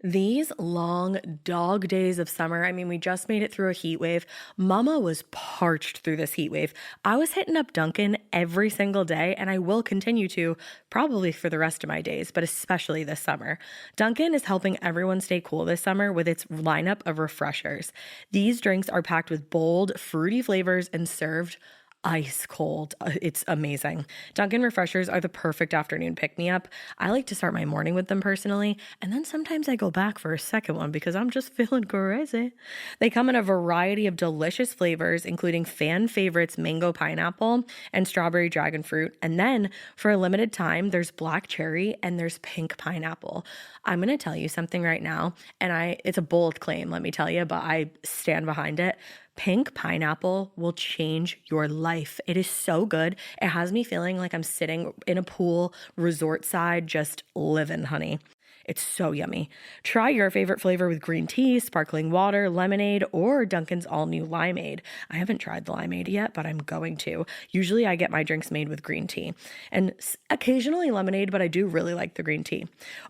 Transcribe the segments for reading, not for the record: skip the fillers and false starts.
These long dog days of summer, I mean, we just made it through a heat wave. Mama was parched through this heat wave. I was hitting up Dunkin' every single day, and I will continue to probably for the rest of my days, but especially this summer. Dunkin' is helping everyone stay cool this summer with its lineup of refreshers. These drinks are packed with bold, fruity flavors and served ice cold. It's amazing. Dunkin' refreshers are the perfect afternoon pick-me-up. I like to start my morning with them personally, and then sometimes I go back for a second one because I'm just feeling crazy. They come in a variety of delicious flavors, including fan favorites mango pineapple and strawberry dragon fruit. And then for a limited time, there's black cherry and there's pink pineapple. I'm going to tell you something right now, and it's a bold claim, let me tell you, but I stand behind it. Pink pineapple will change your life. It is so good. It has me feeling like I'm sitting in a pool, resort side, just living, honey. It's so yummy. Try your favorite flavor with green tea, sparkling water, lemonade, or Dunkin's all-new limeade. I haven't tried the limeade yet, but I'm going to. Usually I get my drinks made with green tea and occasionally lemonade, but I do really like the green tea.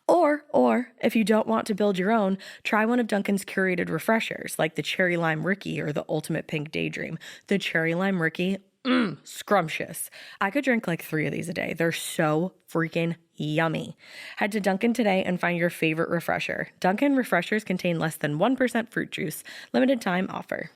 Or if you don't want to build your own, try one of Dunkin's curated refreshers like the Cherry Lime Ricky or the Ultimate Pink Daydream. The Cherry Lime Ricky, scrumptious. I could drink like 3 of these a day. They're so freaking yummy. Head to Dunkin' today and find your favorite refresher. Dunkin' refreshers contain less than 1% fruit juice. Limited time offer.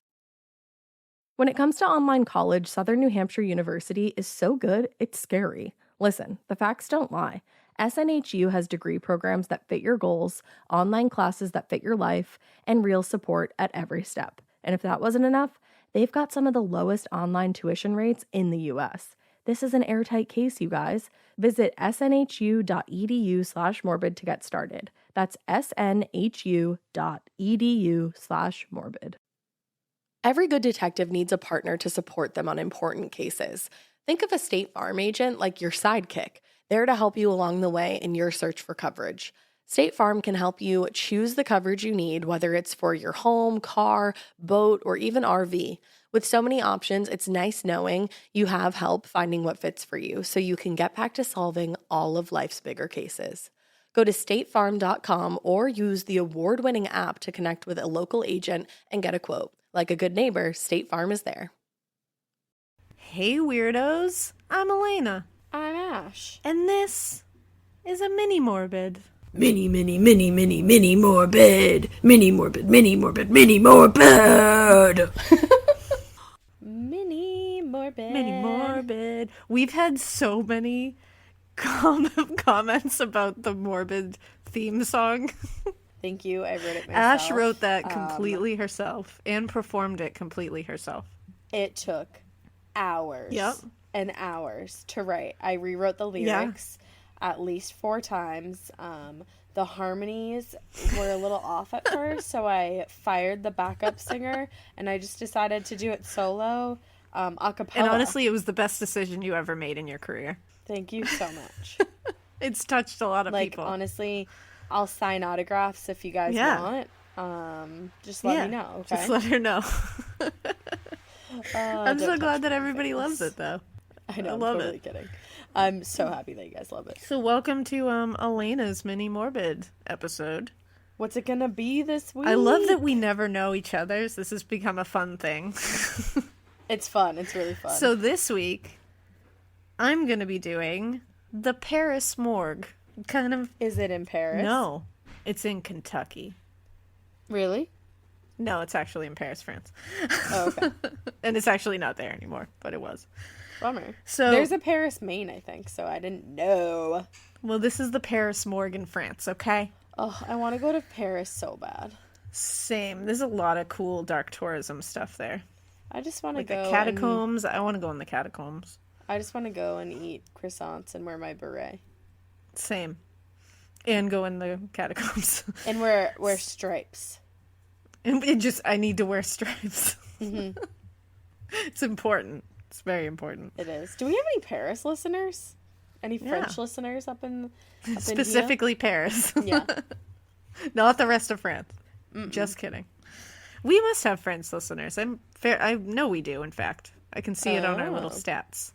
When it comes to online college, Southern New Hampshire University is so good, it's scary. Listen, the facts don't lie. SNHU has degree programs that fit your goals, online classes that fit your life, and real support at every step. And if that wasn't enough, they've got some of the lowest online tuition rates in the U.S. This is an airtight case, you guys. Visit snhu.edu/morbid to get started. That's snhu.edu/morbid. Every good detective needs a partner to support them on important cases. Think of a State Farm agent like your sidekick, there to help you along the way in your search for coverage. State Farm can help you choose the coverage you need, whether it's for your home, car, boat, or even RV. With so many options, it's nice knowing you have help finding what fits for you so you can get back to solving all of life's bigger cases. Go to statefarm.com or use the award-winning app to connect with a local agent and get a quote. Like a good neighbor, State Farm is there. Hey weirdos, I'm Alaina. I'm Ash. And this is a mini Morbid. Mini morbid. Mini morbid, mini morbid. Mini Morbid. Mini Morbid. We've had so many comments about the Morbid theme song. Thank you, I wrote it myself. Ash wrote that completely herself and performed it completely herself. It took hours and hours to write. I rewrote the lyrics at least 4 times. The harmonies were a little off at first, so I fired the backup singer, and I just decided to do it solo, a cappella. And honestly, it was the best decision you ever made in your career. Thank you so much. It's touched a lot of people. Honestly, I'll sign autographs if you guys want. Just let me know, okay? Just let her know. I'm so glad that everybody loves it, though. I know, I love totally it. Kidding. I'm so happy that you guys love it. So welcome to Alaina's Mini Morbid episode. What's it gonna be this week? I love that we never know each other's. This has become a fun thing. It's fun. It's really fun. So this week, I'm gonna be doing the Paris Morgue. Is it in Paris? No, it's in Kentucky. Really? No, it's actually in Paris, France. Oh, okay. And it's actually not there anymore, but it was. Bummer. So there's a Paris, Maine, I think, so I didn't know. Well, this is the Paris Morgue in France, okay? Oh, I want to go to Paris so bad. Same. There's a lot of cool dark tourism stuff there. I just want to like go. The catacombs. I want to go in the catacombs. I just want to go and eat croissants and wear my beret. Same. And go in the catacombs. And wear stripes. And I need to wear stripes. Mm-hmm. It's important. It's very important. It is. Do we have any Paris listeners? Any French listeners up in specifically here? Paris? Yeah. Not the rest of France. Just kidding. We must have French listeners. I know we do, in fact. I can see it on our little stats.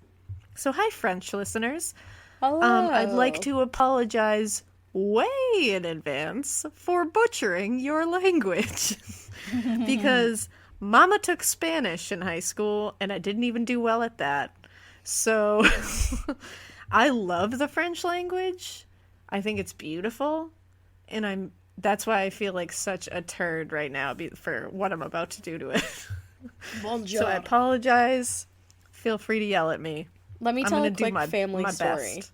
So hi, French listeners. Hello. I'd like to apologize way in advance for butchering your language. Because Mama took Spanish in high school, and I didn't even do well at that. So I love the French language. I think it's beautiful. And that's why I feel like such a turd right now for what I'm about to do to it. Bonjour. So I apologize. Feel free to yell at me. Let me tell a quick family my story. best.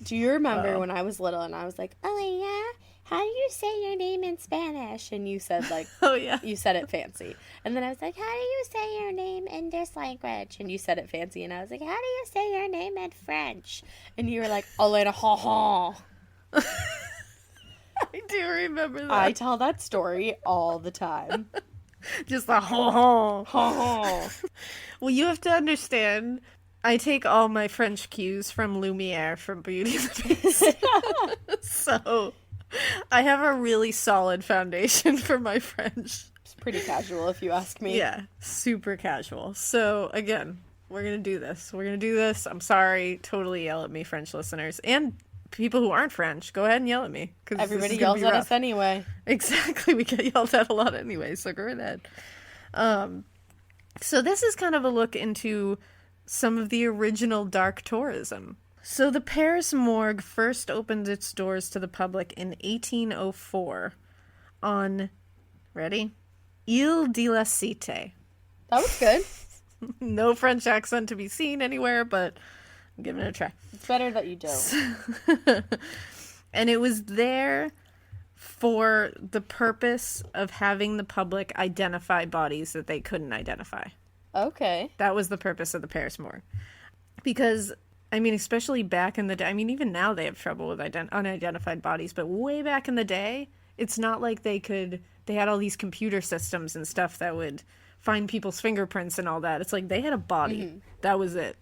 Do you remember when I was little and I was like, Alaina, how do you say your name in Spanish? And you said like, oh yeah, you said it fancy. And then I was like, how do you say your name in this language? And you said it fancy. And I was like, how do you say your name in French? And you were like, Alaina, ha ha. I do remember that. I tell that story all the time. Just a ho ho. Ha ha. Well, you have to understand, I take all my French cues from Lumiere from Beauty and the Beast. So I have a really solid foundation for my French. It's pretty casual if you ask me. Yeah, super casual. So again, we're going to do this. I'm sorry. Totally yell at me, French listeners. And people who aren't French, go ahead and yell at me. Everybody yells at us anyway. Exactly. We get yelled at a lot anyway, so go ahead. So this is kind of a look into some of the original dark tourism. So the Paris Morgue first opened its doors to the public in 1804 on, ready? Ile de la Cité. That was good. No French accent to be seen anywhere, but I'm giving it a try. It's better that you don't. And it was there for the purpose of having the public identify bodies that they couldn't identify. Okay. That was the purpose of the Paris Morgue. Because, I mean, especially back in the day, I mean, even now they have trouble with unidentified bodies, but way back in the day, it's not like they had all these computer systems and stuff that would find people's fingerprints and all that. It's like they had a body. Mm-hmm. That was it.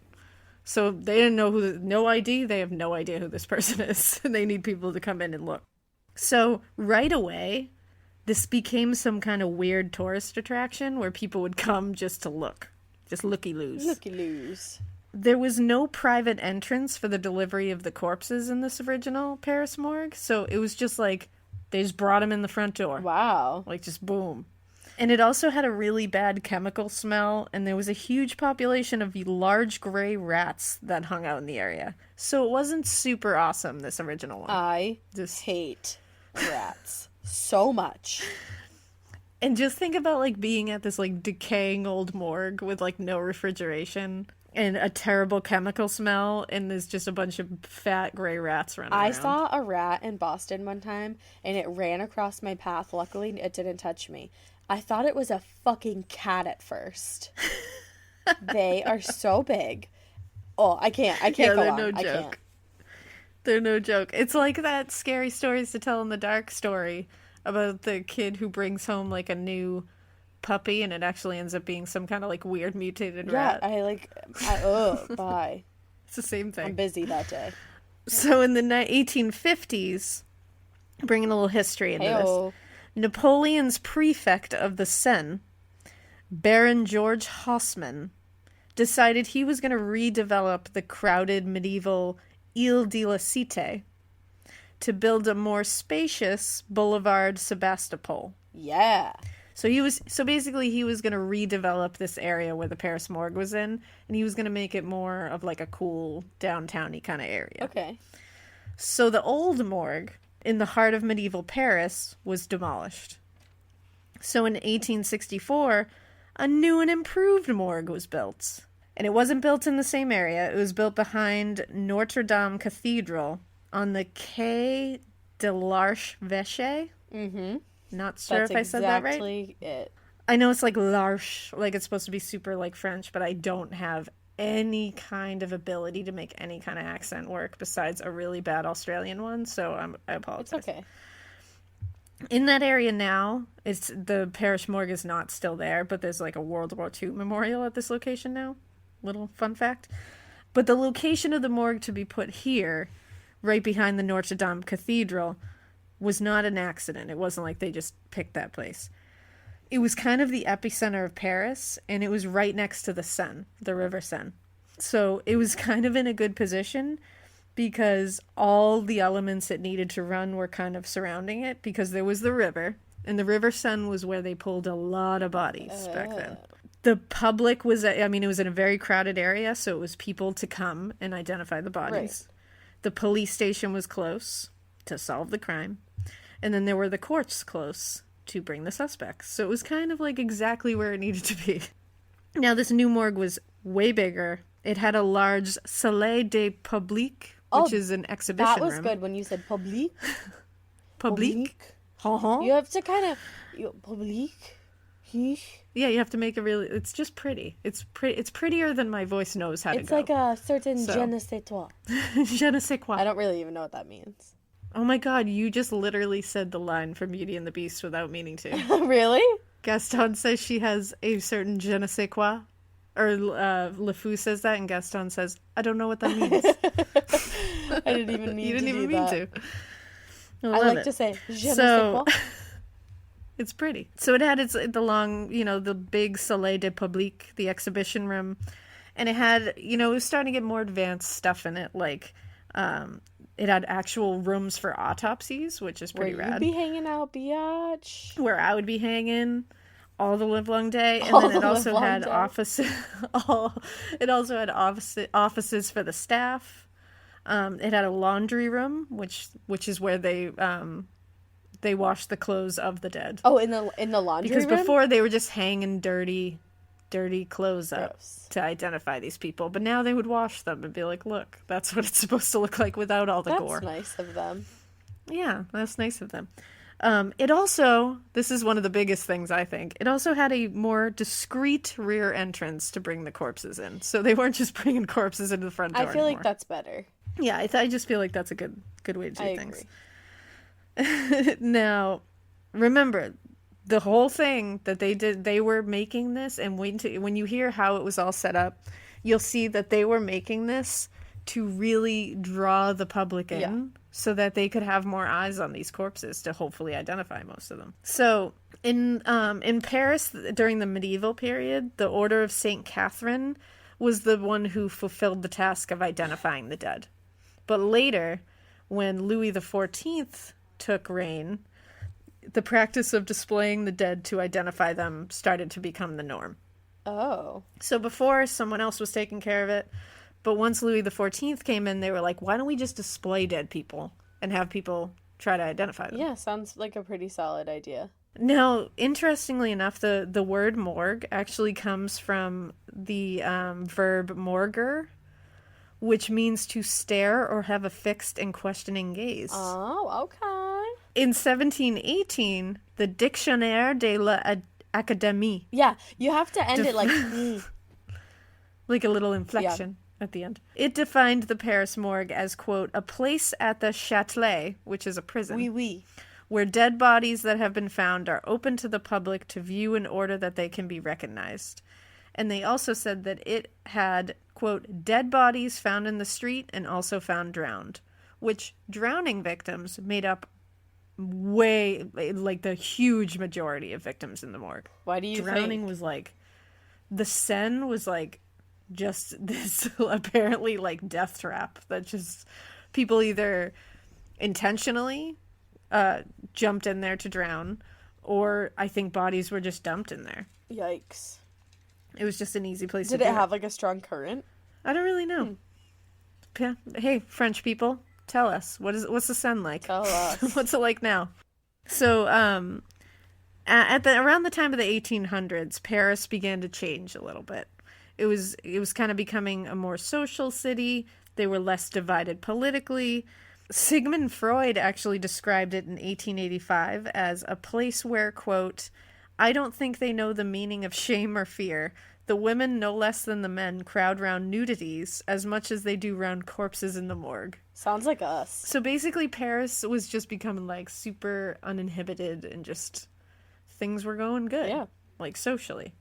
So they didn't know no ID, they have no idea who this person is. And they need people to come in and look. So right away, this became some kind of weird tourist attraction where people would come just to look. Just looky-loos. Looky-loos. There was no private entrance for the delivery of the corpses in this original Paris Morgue. So it was just like, they just brought them in the front door. Wow. Like just boom. And it also had a really bad chemical smell, and there was a huge population of large gray rats that hung out in the area. So it wasn't super awesome, this original one. I hate rats so much. And just think about, like, being at this, like, decaying old morgue with, like, no refrigeration and a terrible chemical smell, and there's just a bunch of fat gray rats running around. I saw a rat in Boston one time, and it ran across my path. Luckily, it didn't touch me. I thought it was a fucking cat at first. They are so big. Oh, I can't go on. No I joke. can't. They're no joke. It's like that Scary Stories to Tell in the Dark story about the kid who brings home, like, a new puppy, and it actually ends up being some kind of, like, weird mutated rat. Bye. It's the same thing. I'm busy that day. So in the 1850s, bringing a little history into this, Napoleon's prefect of the Seine, Baron George Haussmann, decided he was going to redevelop the crowded medieval Ile de la Cité to build a more spacious Boulevard Sebastopol. Yeah. So basically he was going to redevelop this area where the Paris Morgue was in, and he was going to make it more of like a cool downtown-y kind of area. Okay. So the old morgue in the heart of medieval Paris was demolished. So in 1864, a new and improved morgue was built. And it wasn't built in the same area. It was built behind Notre Dame Cathedral on the Quai de l'Archevêché. Mm-hmm. Not sure if I said that right. That's exactly it. I know it's like l'Arche, like it's supposed to be super like French, but I don't have any kind of ability to make any kind of accent work besides a really bad Australian one, so I apologize. It's okay. In that area now, the Paris Morgue is not still there, but there's like a World War II memorial at this location now. Little fun fact. But the location of the morgue to be put here, right behind the Notre Dame Cathedral, was not an accident. It wasn't like they just picked that place. It was kind of the epicenter of Paris, and it was right next to the Seine, the River Seine. So it was kind of in a good position because all the elements it needed to run were kind of surrounding it, because there was the river, and the River Sun was where they pulled a lot of bodies back then. The public was, it was in a very crowded area, so it was people to come and identify the bodies. Right. The police station was close to solve the crime. And then there were the courts close to bring the suspects. So it was kind of like exactly where it needed to be. Now, this new morgue was way bigger. It had a large salle de public, which is an exhibition room. That was good when you said public. Public? You have to kind of... Public? Yeah, you have to make it really... It's just pretty. It's prettier than my voice knows how to go. It's like a certain je ne sais toi. Je ne sais quoi. I don't really even know what that means. Oh my god, you just literally said the line from Beauty and the Beast without meaning to. Really? Gaston says she has a certain je ne sais quoi. Or LeFou says that, and Gaston says, I don't know what that means. I didn't even mean to. You didn't even mean to. I like to say je ne sais quoi. It's pretty. So it had the long, the big Salle de Public, the exhibition room. And it had, it was starting to get more advanced stuff in it. Like, it had actual rooms for autopsies, which is pretty rad. Where you'd be hanging out, biatch. Where I would be hanging all the livelong day. And then it also had offices. It also had offices for the staff. It had a laundry room, which is where they washed the clothes of the dead. Oh, in the laundry room? Because before they were just hanging dirty clothes up to identify these people. But now they would wash them and be like, look, that's what it's supposed to look like without all the gore. That's nice of them. Yeah, that's nice of them. It also, this is one of the biggest things, I think, it also had a more discreet rear entrance to bring the corpses in. So they weren't just bringing corpses into the front door I feel anymore. like that's better. Yeah, I just feel like that's a good way to do things. Agree. Now, remember, the whole thing that they did, they were making this, and when you hear how it was all set up, you'll see that they were making this to really draw the public in so that they could have more eyes on these corpses to hopefully identify most of them. So in Paris during the medieval period, the Order of St. Catherine was the one who fulfilled the task of identifying the dead. But later, when Louis XIV took reign, the practice of displaying the dead to identify them started to become the norm. Oh. So before, someone else was taking care of it. But once Louis XIV came in, they were like, why don't we just display dead people and have people try to identify them? Yeah, sounds like a pretty solid idea. Now, interestingly enough, the word morgue actually comes from the verb morger, which means to stare or have a fixed and questioning gaze. Oh, okay. In 1718, the Dictionnaire de l'Académie. Yeah, you have to end it like... like a little inflection at the end. It defined the Paris Morgue as, quote, a place at the Châtelet, which is a prison. Oui, oui. Where dead bodies that have been found are open to the public to view in order that they can be recognized. And they also said that it had, quote, dead bodies found in the street and also found drowned, which drowning victims made up way, like the huge majority of victims in the morgue. Why do you Drowning think? was like, the Seine was like just this apparently like death trap that just people either intentionally jumped in there to drown, or I think bodies were just dumped in there. Yikes. It was just an easy place to do it. Did it have like a strong current? I don't really know. Hey, French people, tell us. What's the Seine like? Tell us. What's it like now? So, around the time of the 1800s, Paris began to change a little bit. It was kind of becoming a more social city. They were less divided politically. Sigmund Freud actually described it in 1885 as a place where, quote, I don't think they know the meaning of shame or fear. The women, no less than the men, crowd round nudities as much as they do round corpses in the morgue. Sounds like us. So basically Paris was just becoming like super uninhibited and just things were going good. Yeah. Like socially.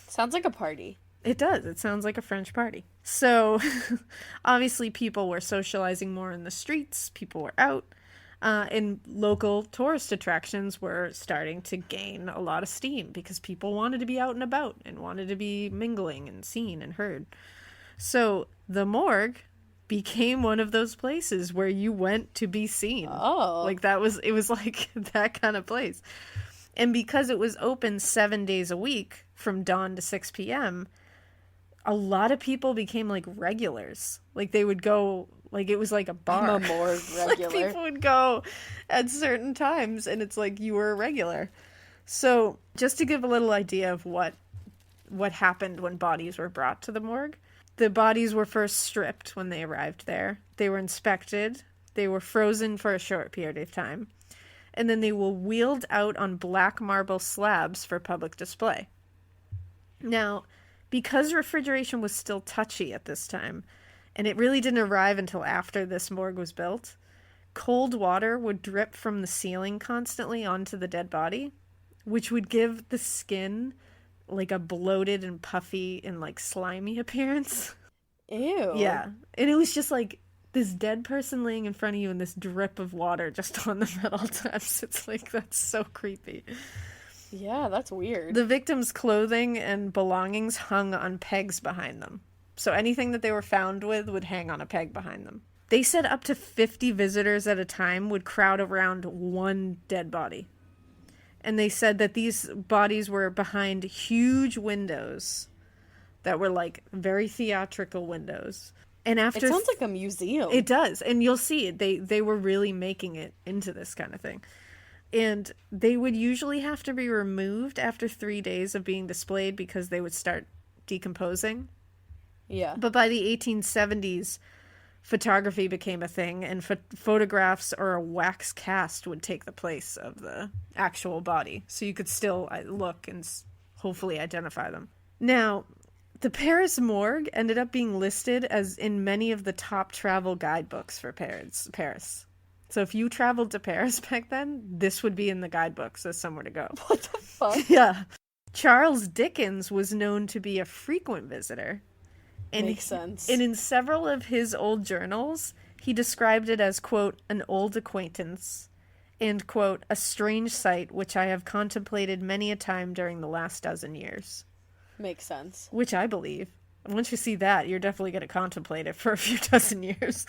Sounds like a party. It does. It sounds like a French party. So obviously people were socializing more in the streets. People were out. And local tourist attractions were starting to gain a lot of steam because people wanted to be out and about and wanted to be mingling and seen and heard. So the morgue became one of those places where you went to be seen. Oh. Like it was like that kind of place. And because it was open 7 days a week from dawn to 6 p.m., a lot of people became like regulars. Like they would go, like it was like a bar. I'm a morgue regular. Like people would go at certain times and it's like you were a regular. So just to give a little idea of what happened when bodies were brought to the morgue, the bodies were first stripped when they arrived there. They were inspected. They were frozen for a short period of time. And then they were wheeled out on black marble slabs for public display. Now, because refrigeration was still touchy at this time, and it really didn't arrive until after this morgue was built, cold water would drip from the ceiling constantly onto the dead body, which would give the skin like a bloated and puffy and like slimy appearance. Ew. Yeah. And it was just like this dead person laying in front of you and this drip of water just on them at all times. It's like, that's so creepy. Yeah, that's weird. The victims' clothing and belongings hung on pegs behind them. So anything that they were found with would hang on a peg behind them. They said up to 50 visitors at a time would crowd around one dead body. And they said that these bodies were behind huge windows that were like very theatrical windows. And after it sounds like a museum. It does. And you'll see they were really making it into this kind of thing. And they would usually have to be removed after 3 days of being displayed because they would start decomposing. Yeah. But by the 1870s, photography became a thing, and photographs or a wax cast would take the place of the actual body. So you could still look and hopefully identify them. Now, the Paris Morgue ended up being listed as in many of the top travel guidebooks for Paris. So if you traveled to Paris back then, this would be in the guidebooks as somewhere to go. What the fuck? Yeah. Charles Dickens was known to be a frequent visitor. And Makes sense. And in several of his old journals, he described it as, quote, an old acquaintance, and, quote, a strange sight which I have contemplated many a time during the last dozen years. Makes sense. Which I believe. Once you see that, you're definitely going to contemplate it for a few dozen years.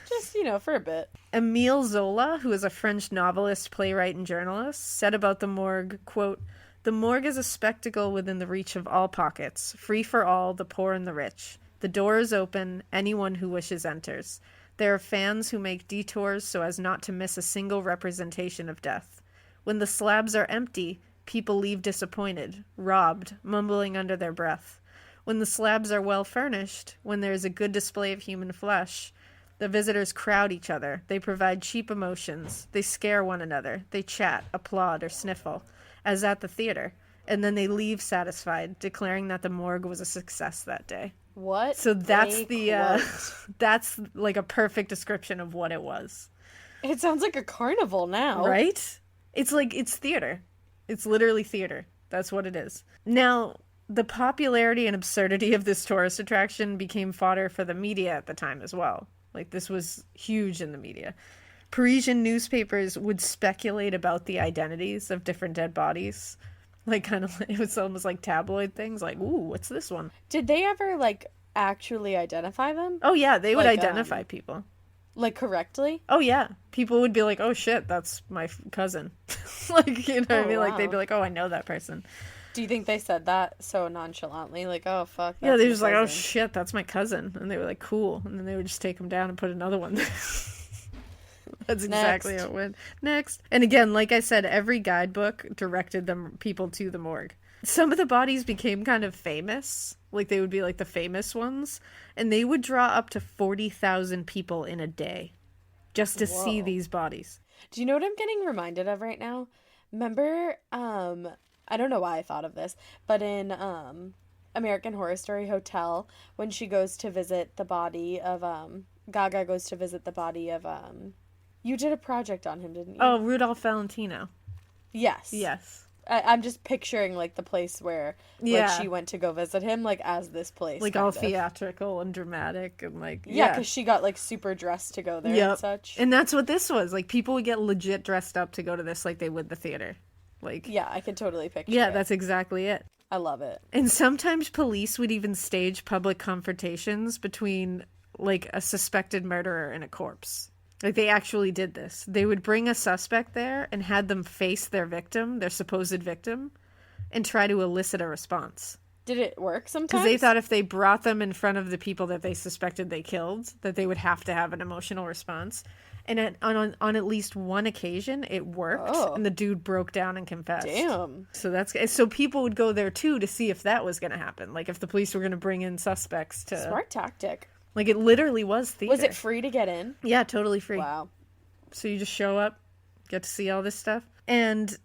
Just, for a bit. Émile Zola, who is a French novelist, playwright, and journalist, said about the morgue, quote, the morgue is a spectacle within the reach of all pockets, free for all, the poor and the rich. The door is open, anyone who wishes enters. There are fans who make detours so as not to miss a single representation of death. When the slabs are empty, people leave disappointed, robbed, mumbling under their breath. When the slabs are well furnished, when there is a good display of human flesh, the visitors crowd each other. They provide cheap emotions. They scare one another. They chat, applaud, or sniffle, as at the theater. And then they leave satisfied, declaring that the morgue was a success that day. What? So that's quote. that's like a perfect description of what it was. It sounds like a carnival now. Right? It's theater. It's literally theater. That's what it is. Now, the popularity and absurdity of this tourist attraction became fodder for the media at the time as well. Like, this was huge in the media. Parisian newspapers would speculate about the identities of different dead bodies. Like, kind of, it was almost like tabloid things. Like, ooh, what's this one? Did they ever, actually identify them? Oh, yeah, they would identify people. Correctly? Oh, yeah. People would be like, oh, shit, that's my cousin. What I mean? Wow. Like, they'd be like, oh, I know that person. Do you think they said that so nonchalantly? Like, oh, fuck. Yeah, they were my just like, oh, cousin. shit, that's my cousin. And they were like, cool. And then they would just take him down and put another one there. That's exactly how it went. Next. And again, like I said, every guidebook directed people to the morgue. Some of the bodies became kind of famous. Like, they would be like the famous ones. And they would draw up to 40,000 people in a day just to see these bodies. Do you know what I'm getting reminded of right now? Remember, I don't know why I thought of this, but in American Horror Story Hotel, when she goes to visit the body of, Gaga goes to visit the body of, you did a project on him, didn't you? Oh, Rudolph Valentino. Yes. Yes. I'm just picturing, the place where, she went to go visit him, as this place. Like, all theatrical and dramatic and, Yeah, because she got, super dressed to go there and such. And that's what this was. Like, people would get legit dressed up to go to this like they would the theater. Like, yeah, I can totally picture yeah, it. that's exactly it. I love it. And sometimes police would even stage public confrontations between like a suspected murderer in a corpse. Like, they actually did this. They would bring a suspect there and had them face their victim, their supposed victim, and try to elicit a response. Did it work sometimes? Because they thought if they brought them in front of the people that they suspected they killed, that they would have to have an emotional response. And on at least one occasion, it worked, and the dude broke down and confessed. Damn. So people would go there too to see if that was going to happen. Like if the police were going to bring in suspects to. Smart tactic. Like it literally was theater. Was it free to get in? Yeah, totally free. Wow. So you just show up, get to see all this stuff, and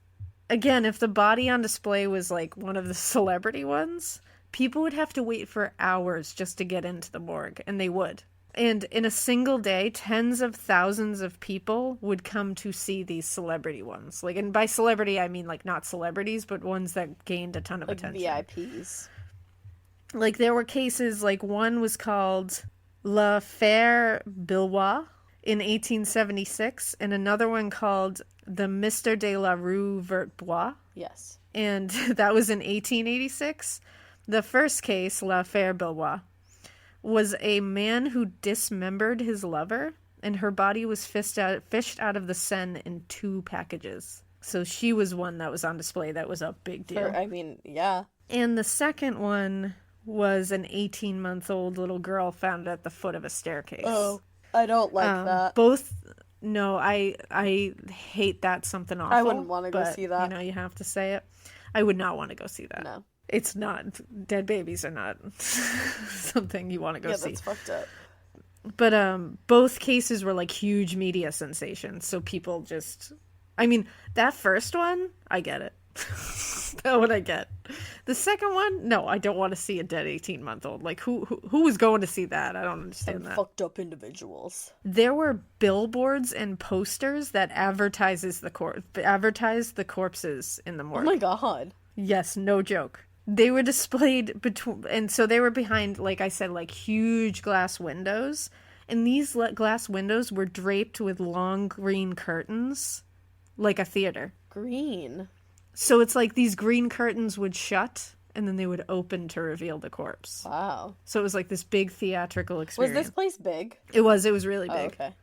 again, if the body on display was like one of the celebrity ones, people would have to wait for hours just to get into the morgue, and they would. And in a single day, tens of thousands of people would come to see these celebrity ones. Like, and by celebrity, I mean like not celebrities, but ones that gained a ton of attention. VIPs. Like there were cases, like one was called L'Affaire Bilbois in 1876, and another one called the Mr. de la Rue Vertbois. Yes. And that was in 1886. The first case, L'Affaire Bilbois, was a man who dismembered his lover, and her body was fished out of the Seine in 2 packages. So she was one that was on display. That was a big deal. Yeah. And the second one was an 18-month-old little girl found at the foot of a staircase. Oh, I don't like that. Both, no, I hate that something awful. I wouldn't want to go see that. You know, you have to say it. I would not want to go see that. No. It's not, dead babies are not something you want to go see. Yeah, that's fucked up. But both cases were like huge media sensations. So people just, I mean, that first one, I get it. That one I get. The second one, no, I don't want to see a dead 18-month-old. Like, who was going to see that? I don't understand that. Fucked up individuals. There were billboards and posters that advertised the corpses in the morgue. Oh my god. Yes, no joke. They were displayed between, and so they were behind, like I said, like huge glass windows. And these glass windows were draped with long green curtains, like a theater. Green. So it's like these green curtains would shut, and then they would open to reveal the corpse. Wow. So it was like this big theatrical experience. Was this place big? It was really big. Oh, okay.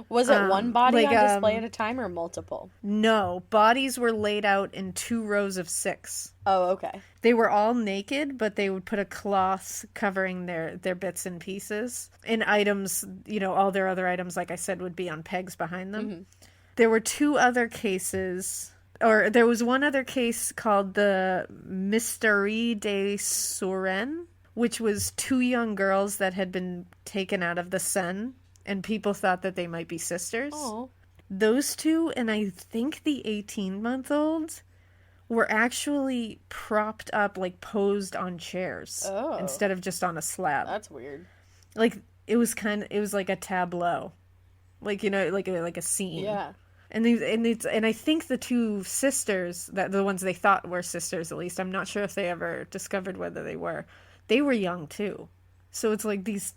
Was it one body like, on display at a time or multiple? No, bodies were laid out in 2 rows of 6. Oh, okay. They were all naked, but they would put a cloth covering their bits and pieces. And items, you know, all their other items, like I said, would be on pegs behind them. Mm-hmm. There were 2 other cases, or there was one other case called the Mysterie de Suren, which was 2 young girls that had been taken out of the Seine, and people thought that they might be sisters. Oh. Those 2, and I think the 18-month-old, were actually propped up, like posed on chairs instead of just on a slab. That's weird. Like it was like a tableau, like, you know, like a scene. Yeah. And I think the 2 sisters, that the ones they thought were sisters, at least, I'm not sure if they ever discovered whether they were young too. So it's like these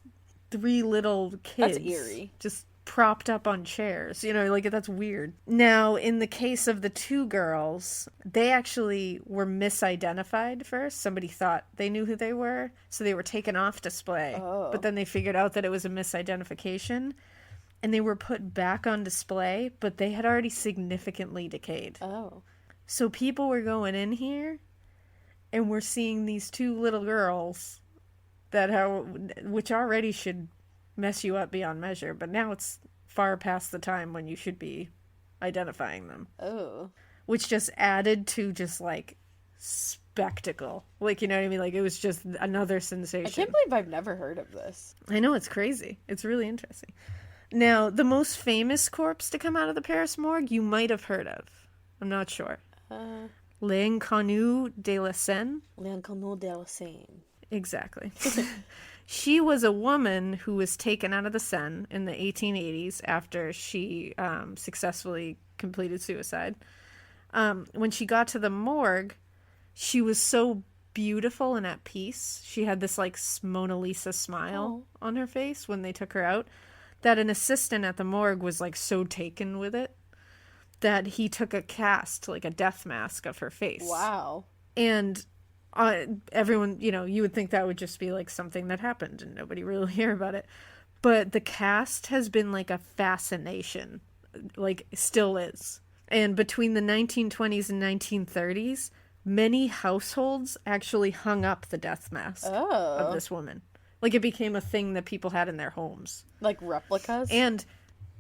3 little kids. That's eerie. Just propped up on chairs, you know, like that's weird. Now, in the case of the 2 girls, they actually were misidentified first. Somebody thought they knew who they were, so they were taken off display. Oh. But then they figured out that it was a misidentification, and they were put back on display, but they had already significantly decayed. Oh. So people were going in here, and we're seeing these 2 little girls which already should mess you up beyond measure, but now it's far past the time when you should be identifying them. Oh. Which just added to just like spectacle. Like, you know what I mean? Like, it was just another sensation. I can't believe I've never heard of this. I know, it's crazy. It's really interesting. Now, the most famous corpse to come out of the Paris morgue you might have heard of. I'm not sure. L'Inconnu de la Seine. L'Inconnu de la Seine. Exactly. She was a woman who was taken out of the Seine in the 1880s after she successfully completed suicide. When she got to the morgue, she was so beautiful and at peace. She had this like Mona Lisa smile on her face when they took her out, that an assistant at the morgue was like so taken with it that he took a cast, like a death mask of her face. Wow. And everyone, you would think that would just be like something that happened and nobody really hear about it. But the cast has been like a fascination, like still is. And between the 1920s and 1930s, many households actually hung up the death mask of this woman. Like, it became a thing that people had in their homes. Like replicas? And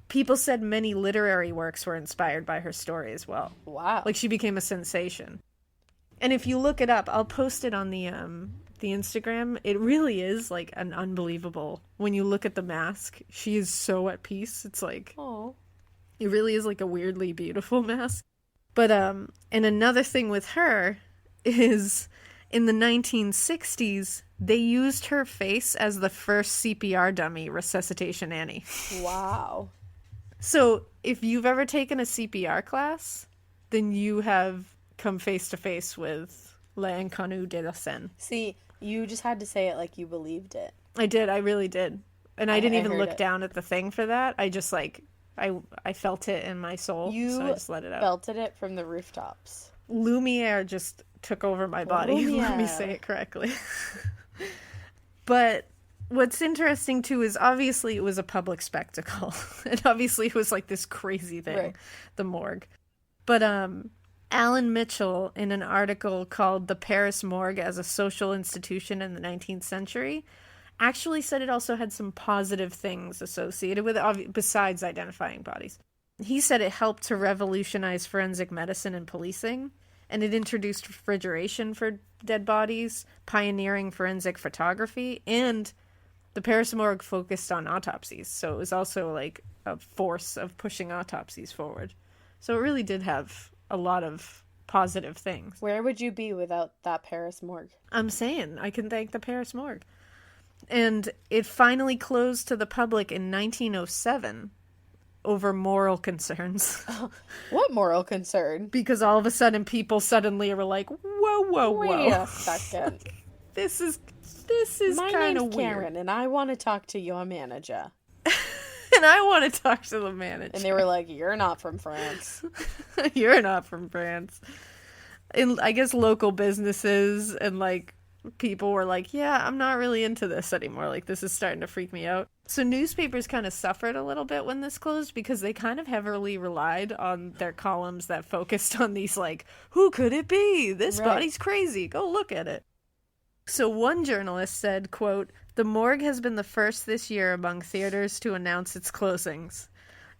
people said many literary works were inspired by her story as well. Wow. Like, she became a sensation. And if you look it up, I'll post it on the Instagram. It really is, like, an unbelievable... When you look at the mask, she is so at peace. It's like... Oh. It really is, like, a weirdly beautiful mask. But, and another thing with her is... In the 1960s, they used her face as the first CPR dummy, Resuscitation Annie. Wow. So, if you've ever taken a CPR class, then you have come face to face with l'inconnu de la scène. See, you just had to say it like you believed it. I did, I really did. And I didn't even look it. down at the thing for that. I just, like, I felt it in my soul, so I just let it out. You belted it from the rooftops. Lumiere just took over my body. Lumiere. Let me say it correctly. But what's interesting too is obviously it was a public spectacle. And obviously it was like this crazy thing, right. The morgue. But Alan Mitchell, in an article called The Paris Morgue as a Social Institution in the 19th Century, actually said it also had some positive things associated with it, besides identifying bodies. He said it helped to revolutionize forensic medicine and policing, and it introduced refrigeration for dead bodies, pioneering forensic photography, and the Paris Morgue focused on autopsies, so it was also like a force of pushing autopsies forward. So it really did have a lot of positive things. Where would you be without that Paris Morgue? I'm saying, I can thank the Paris Morgue. And it finally closed to the public in 1907 over moral concerns. What moral concern? Because all of a sudden people suddenly were like, whoa. Wait a second. This is My kind name's of weird. Karen, and I want to talk to your manager. And I want to talk to the manager. And they were like, you're not from France. You're not from France. And I guess local businesses and like people were like, yeah, I'm not really into this anymore. Like, this is starting to freak me out. So newspapers kind of suffered a little bit when this closed because they kind of heavily relied on their columns that focused on these, like, who could it be? This body's crazy. Go look at it. So one journalist said, quote, "The morgue has been the first this year among theaters to announce its closings.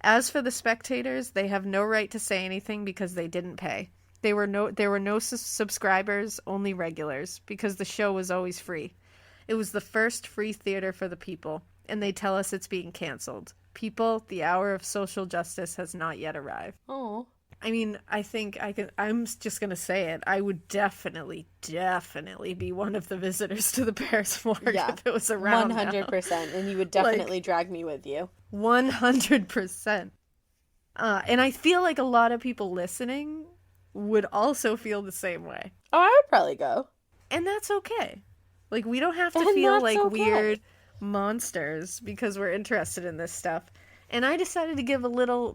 As for the spectators, they have no right to say anything because they didn't pay. There were no subscribers, only regulars, because the show was always free. It was the first free theater for the people, and they tell us it's being canceled. People, the hour of social justice has not yet arrived." Oh. I mean, I think I'm just going to say it. I would definitely be one of the visitors to the Paris Morgue if it was around 100%. now. And you would definitely drag me with you. 100%. And I feel like a lot of people listening would also feel the same way. Oh, I would probably go. And that's okay. Like, we don't have to And feel that's like okay. weird monsters because we're interested in this stuff. And I decided to give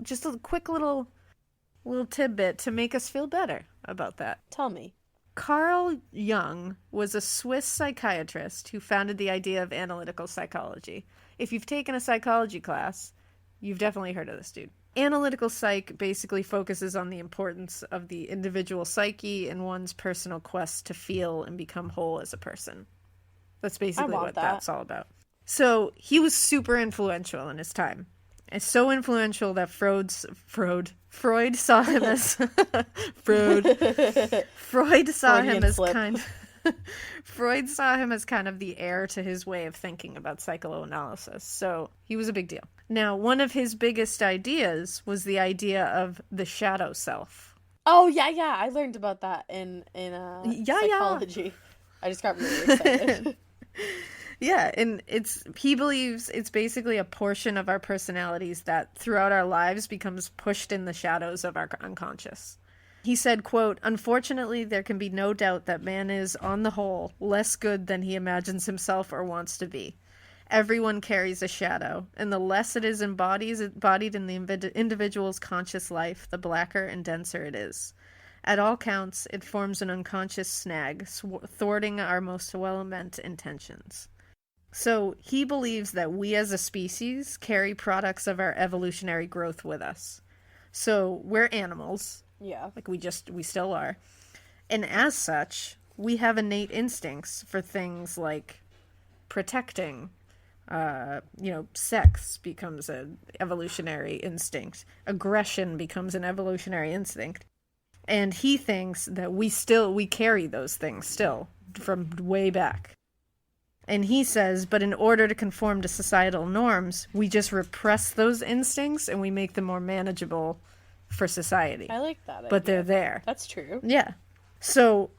just a quick little tidbit to make us feel better about that. Tell me. Carl Jung was a Swiss psychiatrist who founded the idea of analytical psychology. If you've taken a psychology class, you've definitely heard of this dude. Analytical psych basically focuses on the importance of the individual psyche and one's personal quest to feel and become whole as a person. That's basically what that's all about. So he was super influential in his time. And so influential that Freud saw him as Freud saw him as Freud saw him as kind of the heir to his way of thinking about psychoanalysis. So he was a big deal. Now, one of his biggest ideas was the idea of the shadow self. Oh, yeah. I learned about that in psychology. I just got really excited. Yeah, and he believes it's basically a portion of our personalities that throughout our lives becomes pushed in the shadows of our unconscious. He said, quote, "Unfortunately, there can be no doubt that man is, on the whole, less good than he imagines himself or wants to be. Everyone carries a shadow, and the less it is embodied in the individual's conscious life, the blacker and denser it is. At all counts, it forms an unconscious snag, thwarting our most well-meant intentions. So he believes that we as a species carry products of our evolutionary growth with us. So we're animals. Yeah. Like we still are. And as such, we have innate instincts for things like protecting. Sex becomes an evolutionary instinct. Aggression becomes an evolutionary instinct. And he thinks that we carry those things still from way back. And he says, but in order to conform to societal norms, we just repress those instincts and we make them more manageable for society. I like that idea. But they're there. That's true. Yeah. So,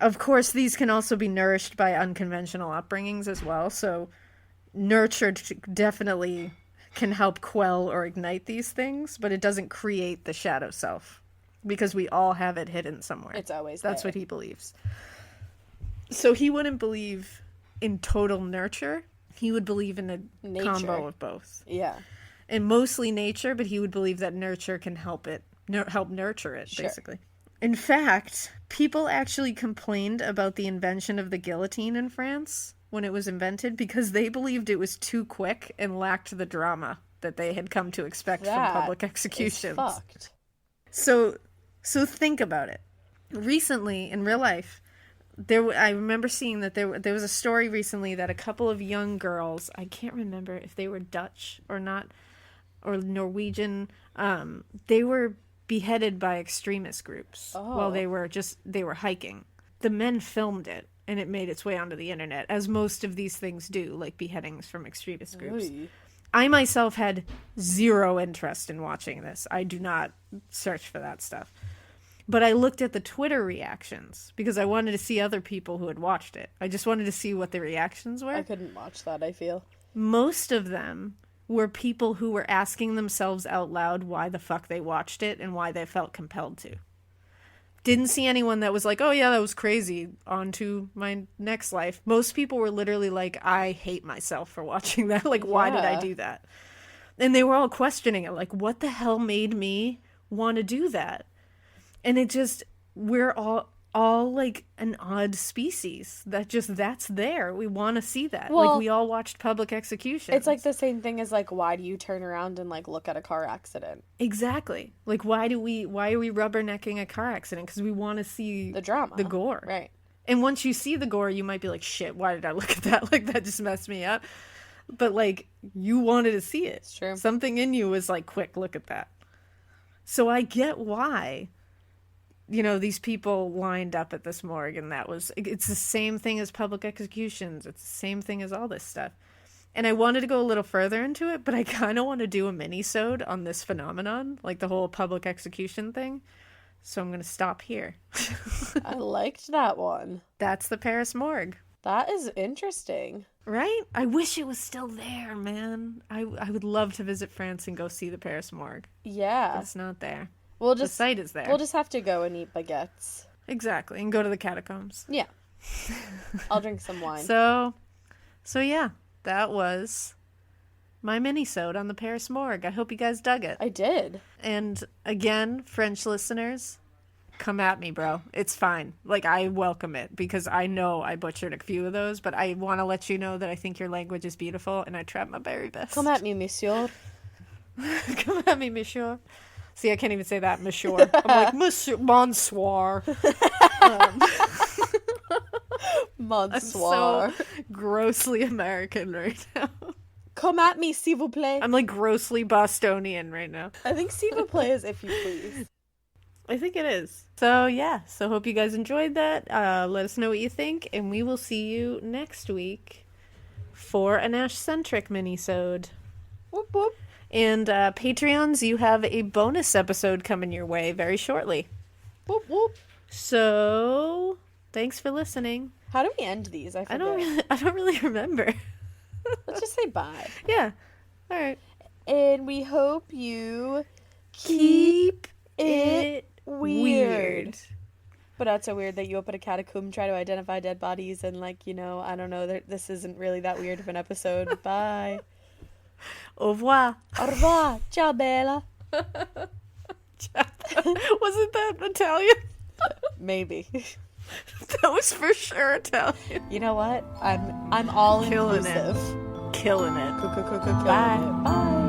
of course, these can also be nourished by unconventional upbringings as well. So, nurtured definitely can help quell or ignite these things, but it doesn't create the shadow self because we all have it hidden somewhere. It's always That's there. what he believes. So he wouldn't believe in total nurture. He would believe in a combo of both. Yeah. And mostly nature, but he would believe that nurture can help nurture it, Sure. basically. In fact, people actually complained about the invention of the guillotine in France when it was invented because they believed it was too quick and lacked the drama that they had come to expect from public executions. Fucked. So think about it. Recently, in real life, I remember seeing that there was a story recently that a couple of young girls, I can't remember if they were Dutch or not, or Norwegian, they were beheaded by extremist groups while they were hiking. The men filmed it, and it made its way onto the internet, as most of these things do, like beheadings from extremist groups. Oy. I myself had zero interest in watching this. I do not search for that stuff. But I looked at the Twitter reactions because I wanted to see other people who had watched it. I just wanted to see what the reactions were. I couldn't watch that, I feel. Most of them were people who were asking themselves out loud why the fuck they watched it and why they felt compelled to. Didn't see anyone that was like, oh yeah, that was crazy, on to my next life. Most people were literally like, I hate myself for watching that. Like, why did I do that? And they were all questioning it. Like, what the hell made me want to do that? And it just, we're all like an odd species that's there. We want to see that. Well, like, we all watched public executions. It's like the same thing as like, why do you turn around and like look at a car accident? Exactly. Like, why are we rubbernecking a car accident? Because we want to see The drama. the gore. Right. And once you see the gore, you might be like, shit, why did I look at that? Like, that just messed me up. But like, you wanted to see it. It's true. Something in you was like, quick, look at that. So I get why, these people lined up at this morgue, and it's the same thing as public executions. It's the same thing as all this stuff. And I wanted to go a little further into it, but I kind of want to do a mini-sode on this phenomenon, like the whole public execution thing. So I'm going to stop here. I liked that one. That's the Paris Morgue. That is interesting. Right? I wish it was still there, man. I would love to visit France and go see the Paris Morgue. Yeah. But it's not there. The site is there. We'll just have to go and eat baguettes. Exactly. And go to the catacombs. Yeah. I'll drink some wine. So yeah, that was my mini-sode on the Paris Morgue. I hope you guys dug it. I did. And again, French listeners, come at me, bro. It's fine. Like, I welcome it because I know I butchered a few of those, but I want to let you know that I think your language is beautiful and I tried my very best. Come at me, monsieur. Come at me, monsieur. See, I can't even say that, monsieur. I'm like, monsieur, bonsoir. Bonsoir. I'm so grossly American right now. Come at me, s'il vous plaît. I'm like grossly Bostonian right now. I think s'il vous plaît is if you please. I think it is. So yeah, so hope you guys enjoyed that. Let us know what you think, and we will see you next week for an Ash-centric mini-sode. Whoop whoop. And Patreons, you have a bonus episode coming your way very shortly. Whoop whoop. So thanks for listening. How do we end these? I forget. I don't really remember. Let's just say bye. Yeah. All right. And we hope you Keep it weird. But that's so weird that you open a catacomb, try to identify dead bodies, and I don't know, this isn't really that weird of an episode. Bye. Au revoir. Au revoir. Ciao, Bella. Ciao. Wasn't that Italian? Maybe. That was for sure Italian. You know what? I'm all Killing inclusive. it. Killing it. Bye. Bye.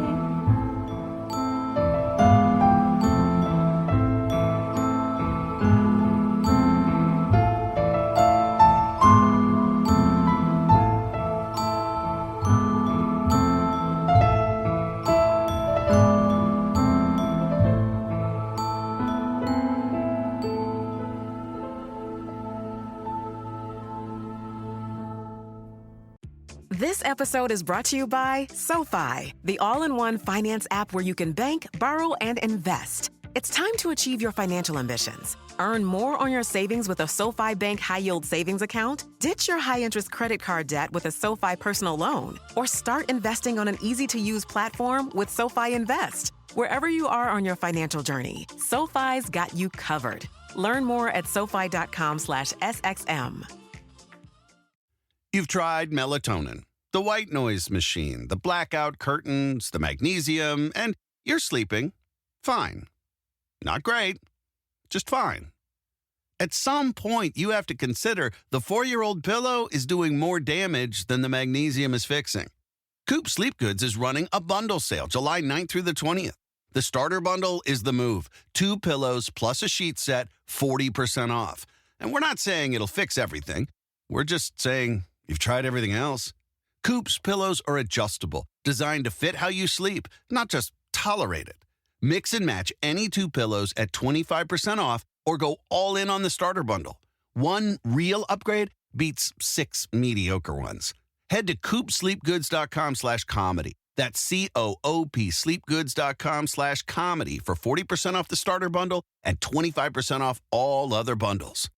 This episode is brought to you by SoFi, the all-in-one finance app where you can bank, borrow, and invest. It's time to achieve your financial ambitions. Earn more on your savings with a SoFi Bank high-yield savings account, ditch your high-interest credit card debt with a SoFi personal loan, or start investing on an easy-to-use platform with SoFi Invest. Wherever you are on your financial journey, SoFi's got you covered. Learn more at SoFi.com/SXM. You've tried melatonin, the white noise machine, the blackout curtains, the magnesium, and you're sleeping fine. Not great, just fine. At some point, you have to consider the 4-year-old pillow is doing more damage than the magnesium is fixing. Coop Sleep Goods is running a bundle sale July 9th through the 20th. The starter bundle is the move. 2 pillows plus a sheet set, 40% off. And we're not saying it'll fix everything. We're just saying you've tried everything else. Coop's pillows are adjustable, designed to fit how you sleep, not just tolerate it. Mix and match any 2 pillows at 25% off or go all in on the starter bundle. One real upgrade beats 6 mediocre ones. Head to coopsleepgoods.com/comedy. That's COOP sleepgoods.com/comedy for 40% off the starter bundle and 25% off all other bundles.